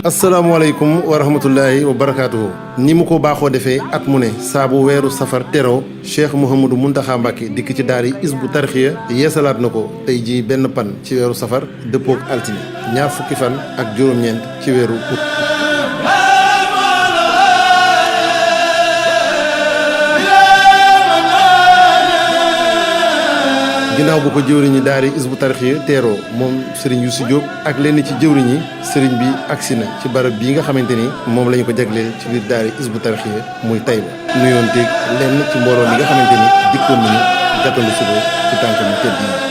asalaamaaleykum wa rahmatullahi wa barakaatuhu. ni mu ko baaxoo defee at mu ne saa bu weeru safar teroo Cheikh Mouhamadou Mountakha Mbacké dikk ci daari Hizbut Tarqiyyah yeesalaat na ko tey jii benn pan ci weeru safar dëppook altine ñaar fukki fan ak juróom-ñeent ci weeru août. ginnaaw bu ko jëwriñi daari Hizbut Tarqiyyah teeroo moom Serigne Youssou Diop ak lenn ci jëwriñi Serigne bi agsi na ci barab bii nga xamante ni moom la ñu ko jagleel ci biir daari Hizbut Tarqiyyah muy Taïba nuyoonteeg lenn ci mbooloo mi nga xamante ni dikkoon nañu gàttandu suba ci tànk mu tëdd yi.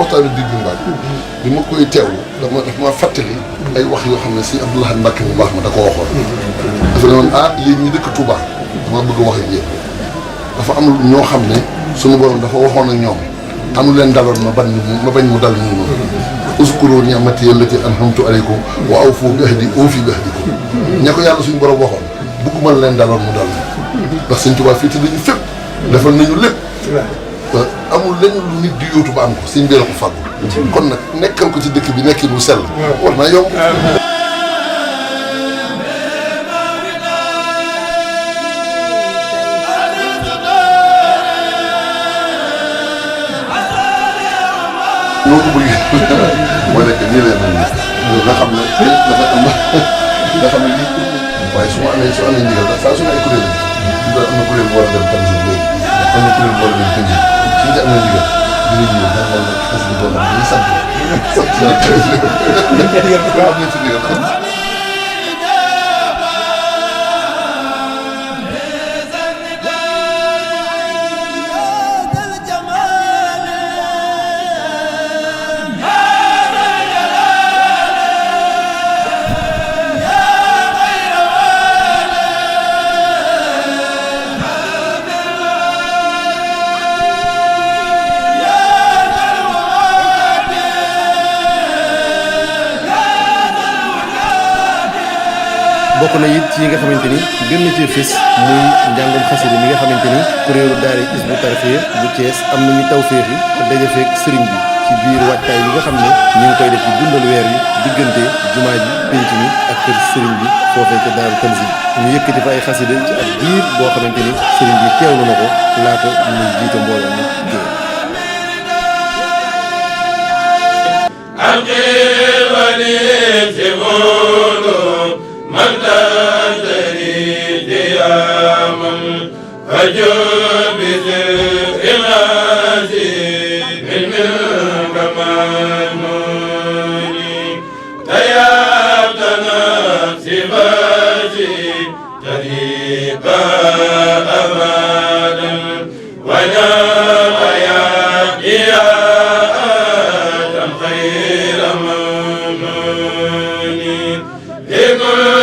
waxtaanu digg mbaag bi ma koy teewlu dafa ma fàttali ay wax yoo xam ne si Abdou Lahad Mbacké bu baax ma da ko waxoon dafa ne woon yéen ñi dëkk Touba dama bëgg a wax ak yéen dafa am ñoo xam ne suñu borom dafa waxoon ak ñoom anu leen daloon ma bañ mu dal ñu noonu uskuru ni'mati allati an'amtu alaykum wa awfu bi ahdi uufi bi ahdikum ña ko yàlla suñu borom waxoon bëgguma leen daloon mu dal ndax Sëñ Touba fii te dañu fépp defal nañu lépp amul lenn lu nit di yóotu ba am ko sëñ bi la ko fàggu kon nag nekkal ko ci dëkk bi nekkin bu sell war naa yomb noo ko bëggee mooy nekk nii leen nga xam ne dafa am nga xam ne lii waaye su amee ndigal daal saa su ne ay kuréel la am na kuréel bu war a dem tam léegi am na kuréel bu war a dem tënk suñu ci amee ndigal dinañ ñëw jàngal la xas bi boo xam ne dañuy sant bokk na it ci yi nga xamante ni gën na cee fës muy njàngum xasida mi nga xamante ni kuréelu daara Hizbut Tarqiyyah bu Thiès am nañu tawféex yi daje feek sëriñ bi ci biir waajtaay yi nga xam ne ñu ngi koy def ci dundal weer yi diggante jumaa ji pénc mi ak kër sëriñ bi foofee ca daaru Tanzil ñu yëkkati fa ay xasida ci ak diir boo xamante ni sëriñ bi teewlu na ko laata muy jiite mbooloo mi من تدري دياما فجب بالغازي بالملك منوني تيابت نفسي بازي تريبا أبدا ونام يا دياتا خير منوني لكل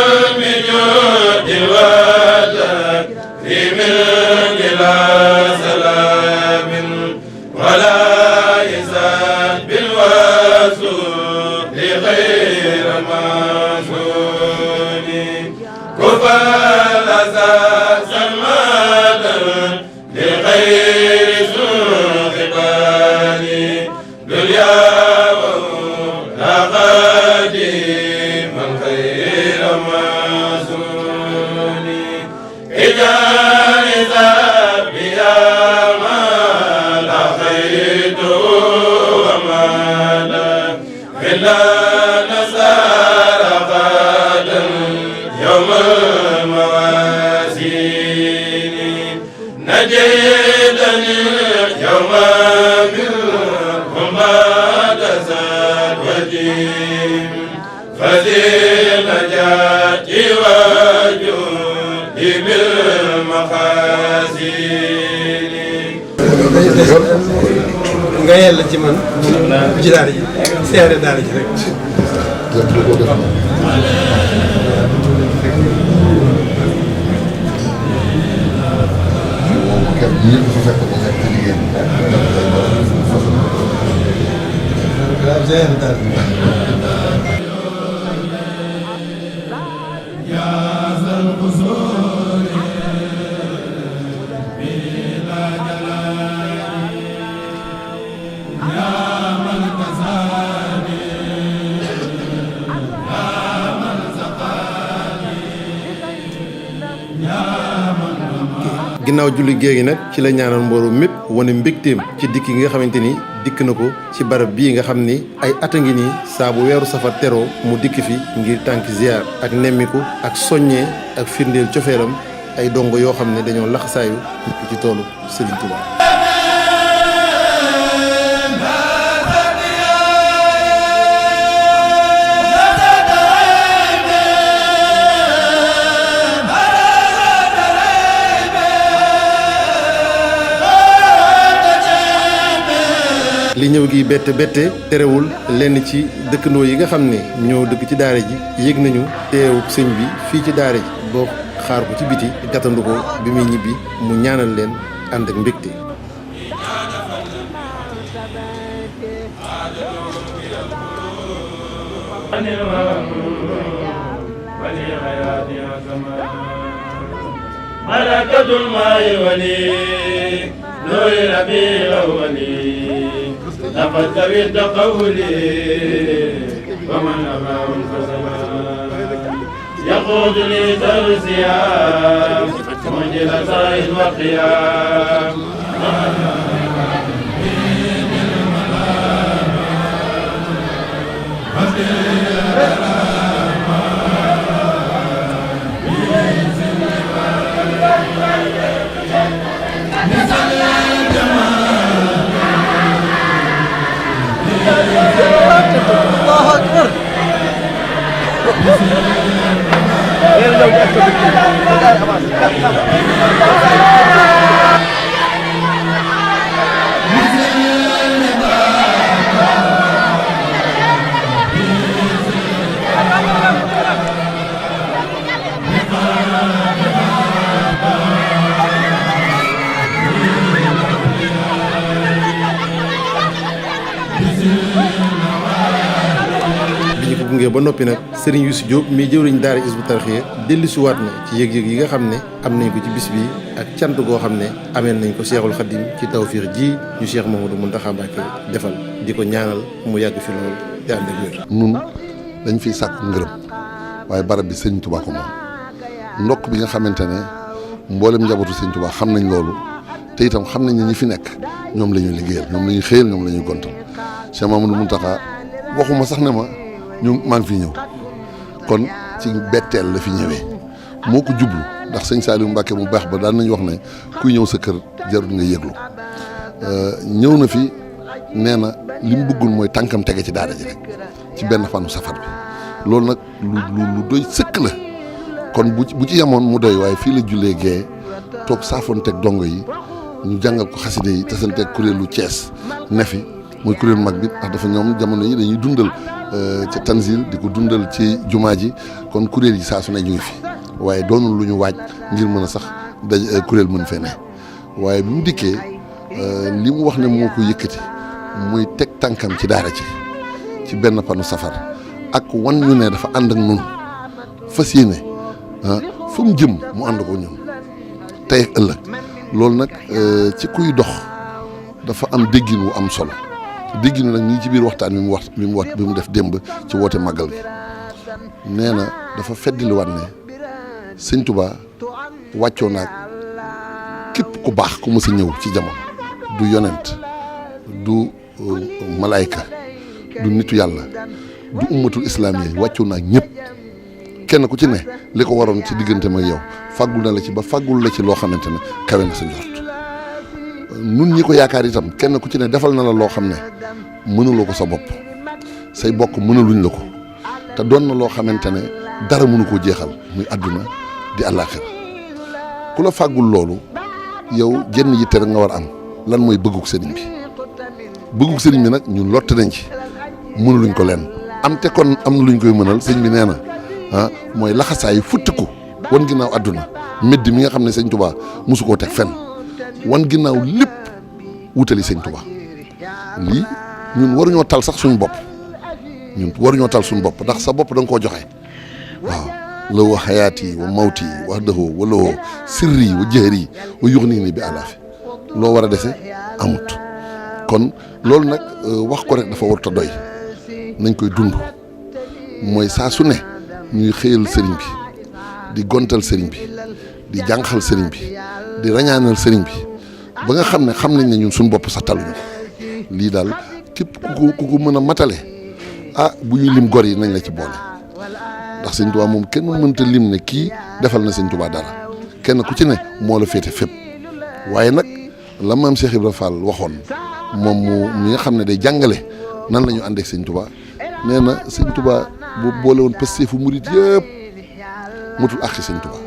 nga yella ci man ci daara ji seere daara ji rek nag da koo def na moom kenn ñëpp fa fekk mu nekk ci liggéey ginnaaw julli géegi nag ci la ñaanal mbooloo mépp wane mbégteem ci dikk yi nga xamante ni dikk na ko ci barab bii nga xam ni ay at a ngi nii saa bu weeru safar teroo mu dikk fi ngir tànk ziar ak nemmiku ak soññee ak firndeel cofeelam ay dongo yoo xam ne dañoo laxasaayu ci toolu Serigne Touba. li ñëw gi bette terewul lenn ci dëkkandoo yi nga xam ne ñoo dëkk ci daara ji yëg nañu teewu sëñ bi fii ci daara ji boo xaar ko ci biti gàttandu ko bi muy ñibbi mu ñaanal leen ànd ak mbégte. malakatul maay wali nuuri rabiil awwali لقد كبرت قولي ومن أبى انفصلا يقود لي ترسيا منجل صائد وقيام الله أكبر gunge ba noppi nag Serigne Youssou Diop mi jëwriñ daara Hizbut Tarqiyyah dellusiwaat na ci yëg-yëg yi nga xam ne am nañ ko ci bis bi ak cant goo xam ne ameel nañ ko Cheikhul Khadim ci tawfiix ji ñu Cheikh Mouhamadou Mountakha Mbacké defal di ko ñaanal mu yàgg fi lool te ànd ak wér. nun dañ fiy sàkk ngërëm waaye barab bi Serigne Touba ko moom ndokk bi nga xamante ne mboolem njabootu Serigne Touba xam nañ loolu te itam xam nañ ne ñi fi nekk ñoom la ñuy liggéeyal ñoom la ñuy xëyal ñoom la ñuy gontal Cheikh Mouhamadou Mountakha waxuma sax ne ma ñu maa ngi fi ñëw kon ci betteel la fi ñëwee moo ko jublu ndax sëñ Saliou Mbacke mu baax ba daan nañu wax ne kuy ñëw sa kër jarul nga yëglu ñëw na fi nee na li mu bëggul mooy tànkam tege ci daara ji rek ci benn fanu safar bi loolu nag lu doy sëkk la kon bu ci yemoon mu doy waaye fii la jullee gee toog saafoonteeg dongo yi ñu jàngal ko xaside yi tasanteeg kuréelu Thiès ne fi muy kuréelu mag bi ndax dafa ñoom jamono yi dañuy dundal ca Tanzil di ko dundal ci jumaa ji kon kuréel yi saa su ne ñu ngi fi waaye doonul lu ñu waaj ngir mën a sax kuréel mën fee ne waaye bi mu dikkee li mu wax ne moo ko yëkkati muy teg tànkam ci daara ci benn panu safar ak wan ñu ne dafa ànd ak nun fas yéene fu mu jëm mu ànd ko ñun tey ak ëllëg loolu nag ci kuy dox dafa am déggin wu am solo déggin nag ñii ci biir waxtaan bi mu def démb ci woote màggal gi nee na dafa feddiliwaat ne sëñ Touba wàccoo naag képp ku baax ku mës a ñëw ci jamono du yonent du malaayka du nitu yàlla du ummatul islaamiya wàccoo naag ñëpp kenn ku ci ne li ko waroon ci diggante mag yow fàggul na la ci ba fàggul la ci loo xamante ne kawe na sa njort nun ñi ko yaakaar itam kenn ku ci ne defal na la loo xam ne mënuloo ko sa bopp say bokk mënaluñ la ko te doon na loo xamante ne dara mënu koo jeexal muy àdduna di àllaaxira ku la fàggul loolu yow jenn yitte rek nga war am lan mooy bëggug sëriñ bi nag ñun lott nañ ci mënuluñ ko leen am te kon am na lu ñu koy mënal sëñ bi nee na mooy laxasaay futtiku wan ginnaaw àdduna mbedd mi nga xam ne sëñ Touba mosu koo teg fenn wan ginnaaw lépp wutali sëñ Touba lii ñun waruñoo tal sax suñu bopp ndax sa bopp da nga koo joxe waaw la wa xayaati wa mawti wa dëxoo wala woo sirri wa jëhri wa yux nii ni bi alaafi loo war a dese amut kon loolu nag wax ko rek dafa warut a doy nañ koy dund mooy saa su ne ñuy xëyal sëriñ bi di gontal sëriñ bi di jànqal sëriñ bi di rañaanal sëriñ bi ba nga xam nañ ne ñun suñu bopp sax taluñu lii daal képp ku ko mën a matale bu ñuy lim gor yi nañ la ci boole ndax sëñ Tuubaa moom kenn mënta lim ne kii defal na sëñ Tuubaa dara kenn ku ci ne moo la féete fépp waaye nag la maam Cheikh Ibrahima Fall waxoon moom mi nga xam ne day jàngale nan la ñu àndeek sëñ Tuubaa nee na sëñ Tuubaa bu boole woon pasteefu murit yëpp mutul ak sëñ Tuubaa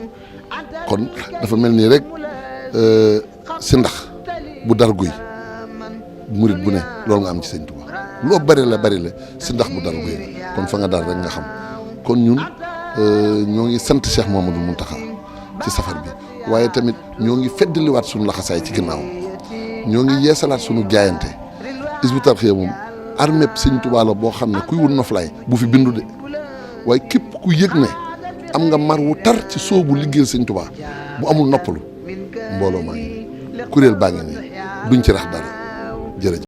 kon dafa mel nii rek si ndax bu dar guy murit bu ne loolu nga am ci sëñ Tuubaa loo bari la si ndax bu dar guy la kon fa nga dar rek nga xam kon ñun ñoo ngi sant Cheikh Mouhamadoul Mountakha ci safar bi waaye tamit ñoo ngi feddaliwaat suñu laxasaay ci ginnaaw ñoo ngi yeesalaat suñu jaayante Hizbut Tarqiyyah moom armée sëñ Tuubaa la boo xam ne kuy wut noflaay bu fi bindu de waaye képp ku yëg ne am nga mar wu tar ci soobu liggéeyal sëñ Tuubaa bu amul noppalu mbooloo maa ngi nii kuréel baa ngi nii duñ ci rax dara jërëjëf